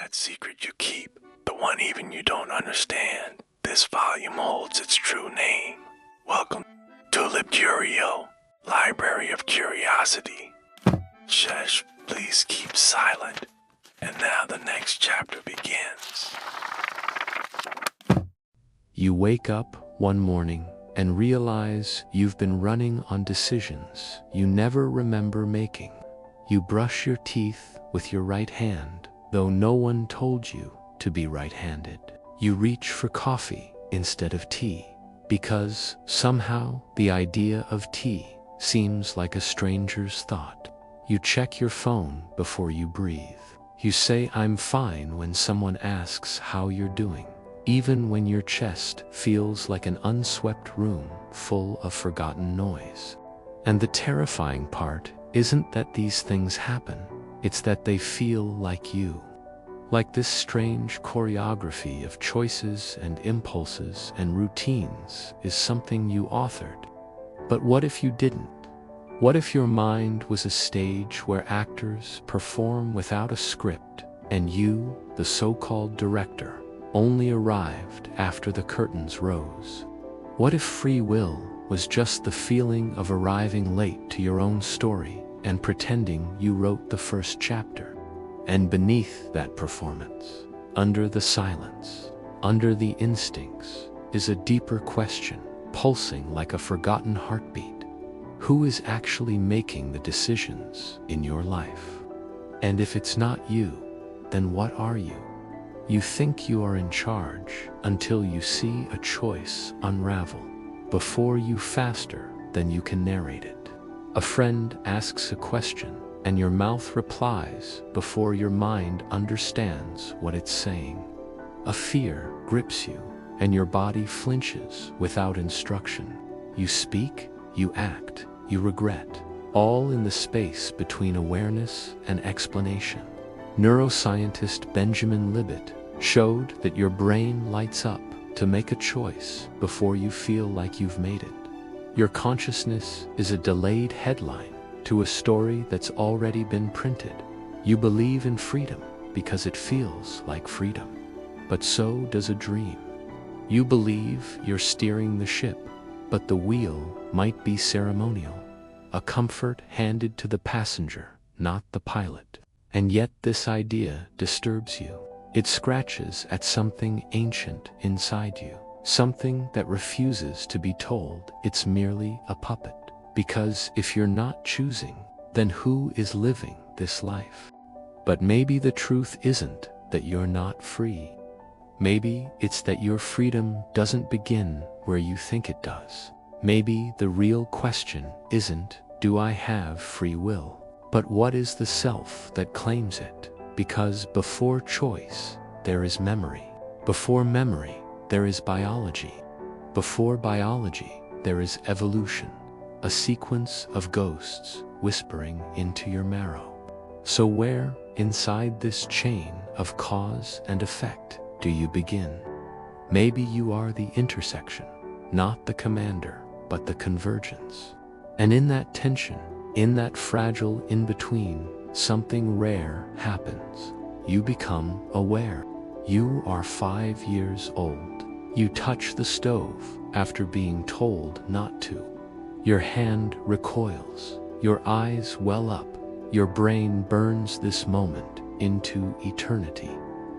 that secret you keep, the one even you don't understand. This volume holds its true name. Welcome to LibCurio, Library of Curiosity. Shush, please keep silent. And now the next chapter begins. You wake up one morning and realize you've been running on decisions you never remember making. You brush your teeth with your right hand, though no one told you to be right-handed. You reach for coffee instead of tea, because somehow the idea of tea seems like a stranger's thought. You check your phone before you breathe. You say "I'm fine" when someone asks how you're doing, even when your chest feels like an unswept room full of forgotten noise. And the terrifying part isn't that these things happen, it's that they feel like you. Like this strange choreography of choices and impulses and routines is something you authored. But what if you didn't? What if your mind was a stage where actors perform without a script, and you, the so-called director, only arrived after the curtains rose? What if free will was just the feeling of arriving late to your own story and pretending you wrote the first chapter? And beneath that performance, under the silence, under the instincts, is a deeper question, pulsing like a forgotten heartbeat. Who is actually making the decisions in your life? And if it's not you, then what are you? You think you are in charge until you see a choice unravel before you faster than you can narrate it. A friend asks a question, and your mouth replies before your mind understands what it's saying. A fear grips you, and your body flinches without instruction. You speak, you act, you regret, all in the space between awareness and explanation. Neuroscientist Benjamin Libet showed that your brain lights up to make a choice before you feel like you've made it. Your consciousness is a delayed headline to a story that's already been printed. You believe in freedom because it feels like freedom, but so does a dream. You believe you're steering the ship, but the wheel might be ceremonial, a comfort handed to the passenger, not the pilot. And yet this idea disturbs you. It scratches at something ancient inside you, something that refuses to be told it's merely a puppet. Because if you're not choosing, then who is living this life? But maybe the truth isn't that you're not free. Maybe it's that your freedom doesn't begin where you think it does. Maybe the real question isn't, do I have free will? But what is the self that claims it? Because before choice, there is memory. Before memory, there is biology. Before biology, there is evolution. A sequence of ghosts whispering into your marrow. So where, inside this chain of cause and effect, do you begin? Maybe you are the intersection, not the commander, but the convergence. And in that tension, in that fragile in-between, something rare happens. You become aware. You are 5 years old. You touch the stove after being told not to. Your hand recoils, your eyes well up, your brain burns this moment into eternity.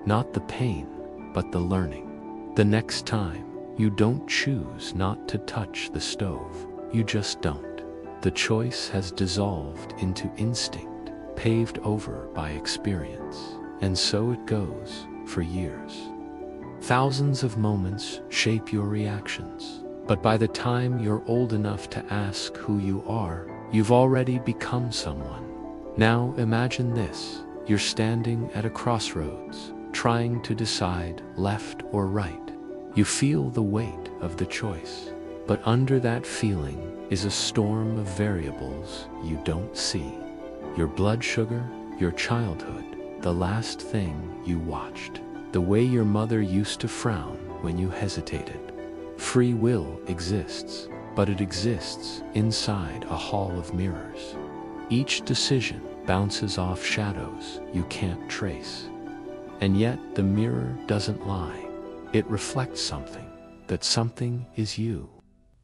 Not the pain, but the learning. The next time, you don't choose not to touch the stove, you just don't. The choice has dissolved into instinct, paved over by experience. And so it goes for years. Thousands of moments shape your reactions. But by the time you're old enough to ask who you are, you've already become someone. Now imagine this. You're standing at a crossroads, trying to decide left or right. You feel the weight of the choice. But under that feeling is a storm of variables you don't see. Your blood sugar, your childhood, the last thing you watched, the way your mother used to frown when you hesitated. Free will exists, but it exists inside a hall of mirrors. Each decision bounces off shadows you can't trace. And yet the mirror doesn't lie. It reflects something, that something is you.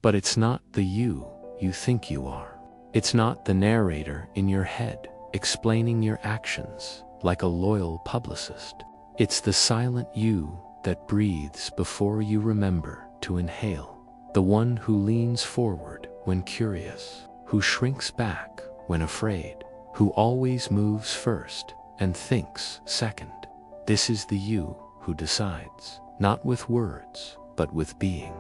But it's not the you think you are. It's not the narrator in your head explaining your actions like a loyal publicist. It's the silent you that breathes before you remember to inhale. The one who leans forward when curious, who shrinks back when afraid, who always moves first and thinks second. This is the you who decides, not with words, but with being.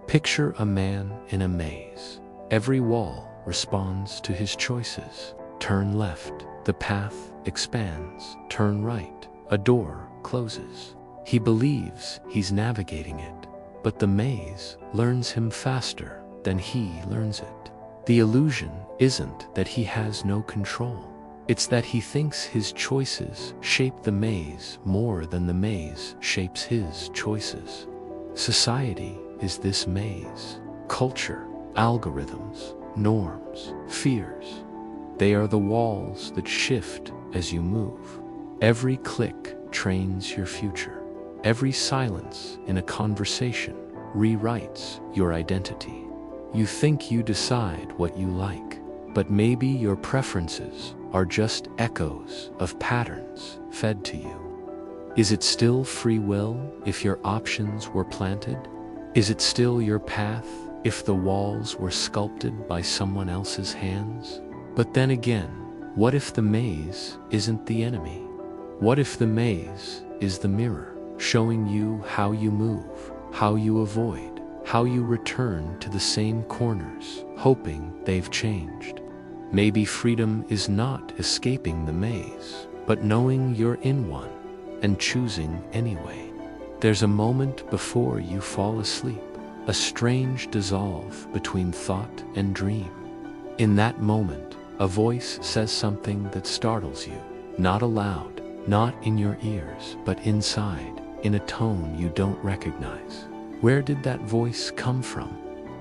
Picture a man in a maze. Every wall responds to his choices. Turn left, the path expands. Turn right, a door closes. He believes he's navigating it, but the maze learns him faster than he learns it. The illusion isn't that he has no control. It's that he thinks his choices shape the maze more than the maze shapes his choices. Society is this maze. Culture, algorithms, norms, fears. They are the walls that shift as you move. Every click trains your future. Every silence in a conversation rewrites your identity. You think you decide what you like, but maybe your preferences are just echoes of patterns fed to you. Is it still free will if your options were planted? Is it still your path if the walls were sculpted by someone else's hands? But then again, what if the maze isn't the enemy? What if the maze is the mirror, showing you how you move, how you avoid, how you return to the same corners, hoping they've changed? Maybe freedom is not escaping the maze, but knowing you're in one and choosing anyway. There's a moment before you fall asleep, a strange dissolve between thought and dream. In that moment, a voice says something that startles you, not aloud, not in your ears, but inside, in a tone you don't recognize. Where did that voice come from?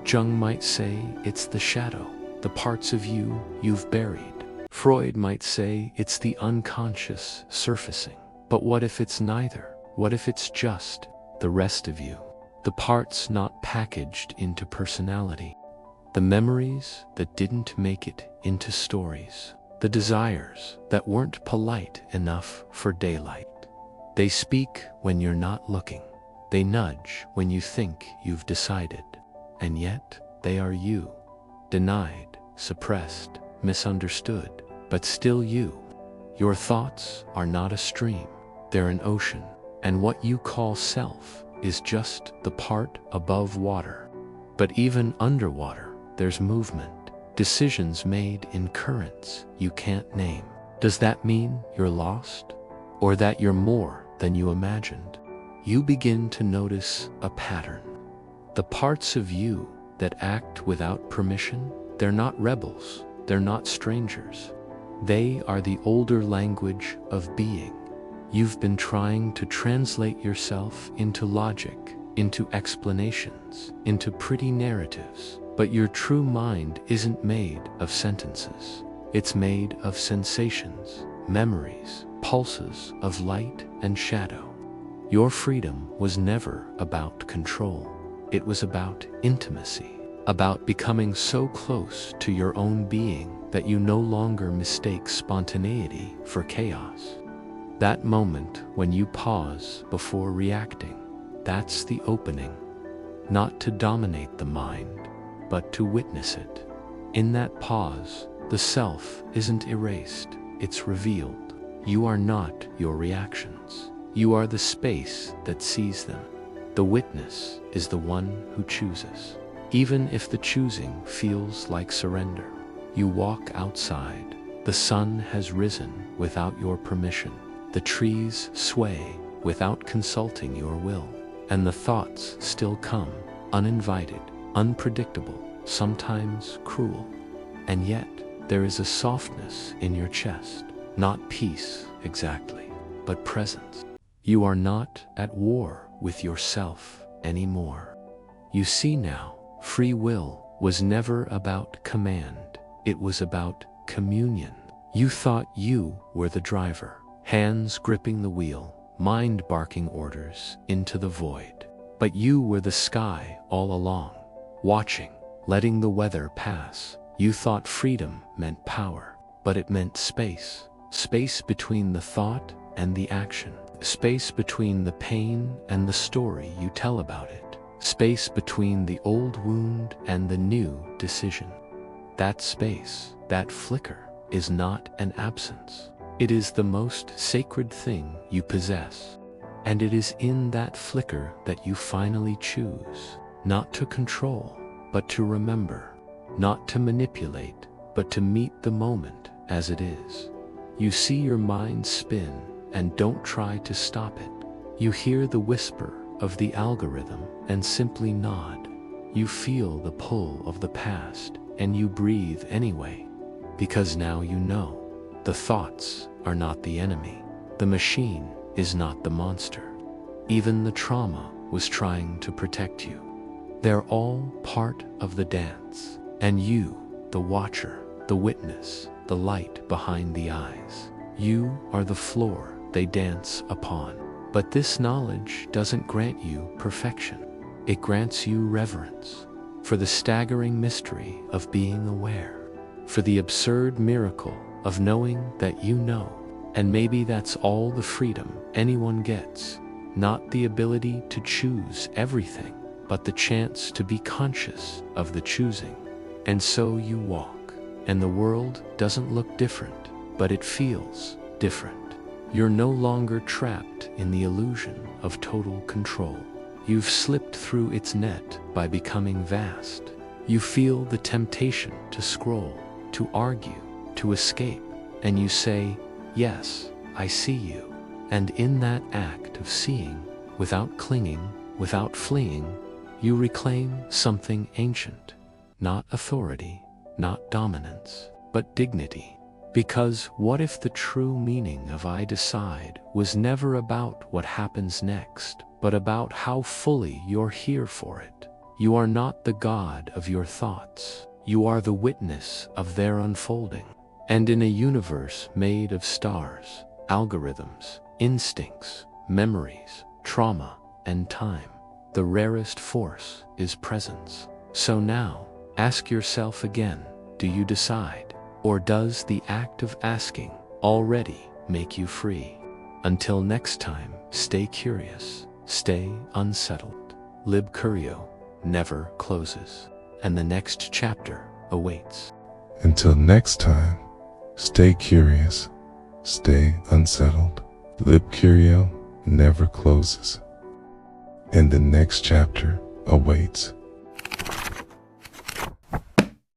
Jung might say it's the shadow, the parts of you you've buried. Freud might say it's the unconscious surfacing. But what if it's neither? What if it's just the rest of you? The parts not packaged into personality. The memories that didn't make it into stories. The desires that weren't polite enough for daylight. They speak when you're not looking. They nudge when you think you've decided. And yet, they are you. Denied, suppressed, misunderstood, but still you. Your thoughts are not a stream, they're an ocean, and what you call self is just the part above water. But even underwater, there's movement, decisions made in currents you can't name. Does that mean you're lost? Or that you're more than you imagined? You begin to notice a pattern. The parts of you that act without permission, they're not rebels, they're not strangers. They are the older language of being. You've been trying to translate yourself into logic, into explanations, into pretty narratives, but your true mind isn't made of sentences. It's made of sensations, memories, pulses of light and shadow. Your freedom was never about control. It was about intimacy, about becoming so close to your own being that you no longer mistake spontaneity for chaos. That moment when you pause before reacting, that's the opening. Not to dominate the mind, but to witness it. In that pause, the self isn't erased, it's revealed. You are not your reactions. You are the space that sees them. The witness is the one who chooses. Even if the choosing feels like surrender, you walk outside. The sun has risen without your permission. The trees sway without consulting your will. And the thoughts still come, uninvited, unpredictable, sometimes cruel. And yet, there is a softness in your chest. Not peace, exactly, but presence. You are not at war with yourself anymore. You see now, free will was never about command. It was about communion. You thought you were the driver, hands gripping the wheel, mind barking orders into the void. But you were the sky all along, watching, letting the weather pass. You thought freedom meant power, but it meant space. Space between the thought and the action. Space between the pain and the story you tell about it. Space between the old wound and the new decision. That space, that flicker, is not an absence. It is the most sacred thing you possess. And it is in that flicker that you finally choose, not to control, but to remember, not to manipulate, but to meet the moment as it is. You see your mind spin and don't try to stop it. You hear the whisper of the algorithm and simply nod. You feel the pull of the past and you breathe anyway, because now you know the thoughts are not the enemy. The machine is not the monster. Even the trauma was trying to protect you. They're all part of the dance, and you, the watcher, the witness, the light behind the eyes. You are the floor they dance upon. But this knowledge doesn't grant you perfection. It grants you reverence for the staggering mystery of being aware, for the absurd miracle of knowing that you know. And maybe that's all the freedom anyone gets, not the ability to choose everything, but the chance to be conscious of the choosing. And so you walk, and the world doesn't look different, but it feels different. You're no longer trapped in the illusion of total control. You've slipped through its net by becoming vast. You feel the temptation to scroll, to argue, to escape, and you say, "Yes, I see you." And in that act of seeing, without clinging, without fleeing, you reclaim something ancient. Not authority, not dominance, but dignity. Because what if the true meaning of I decide was never about what happens next, but about how fully you're here for it? You are not the god of your thoughts. You are the witness of their unfolding. And in a universe made of stars, algorithms, instincts, memories, trauma, and time, the rarest force is presence. So now, ask yourself again, do you decide? Or does the act of asking already make you free? Until next time, stay curious, stay unsettled. LibCurio never closes, and the next chapter awaits. Until next time, stay curious, stay unsettled. LibCurio never closes, and the next chapter awaits.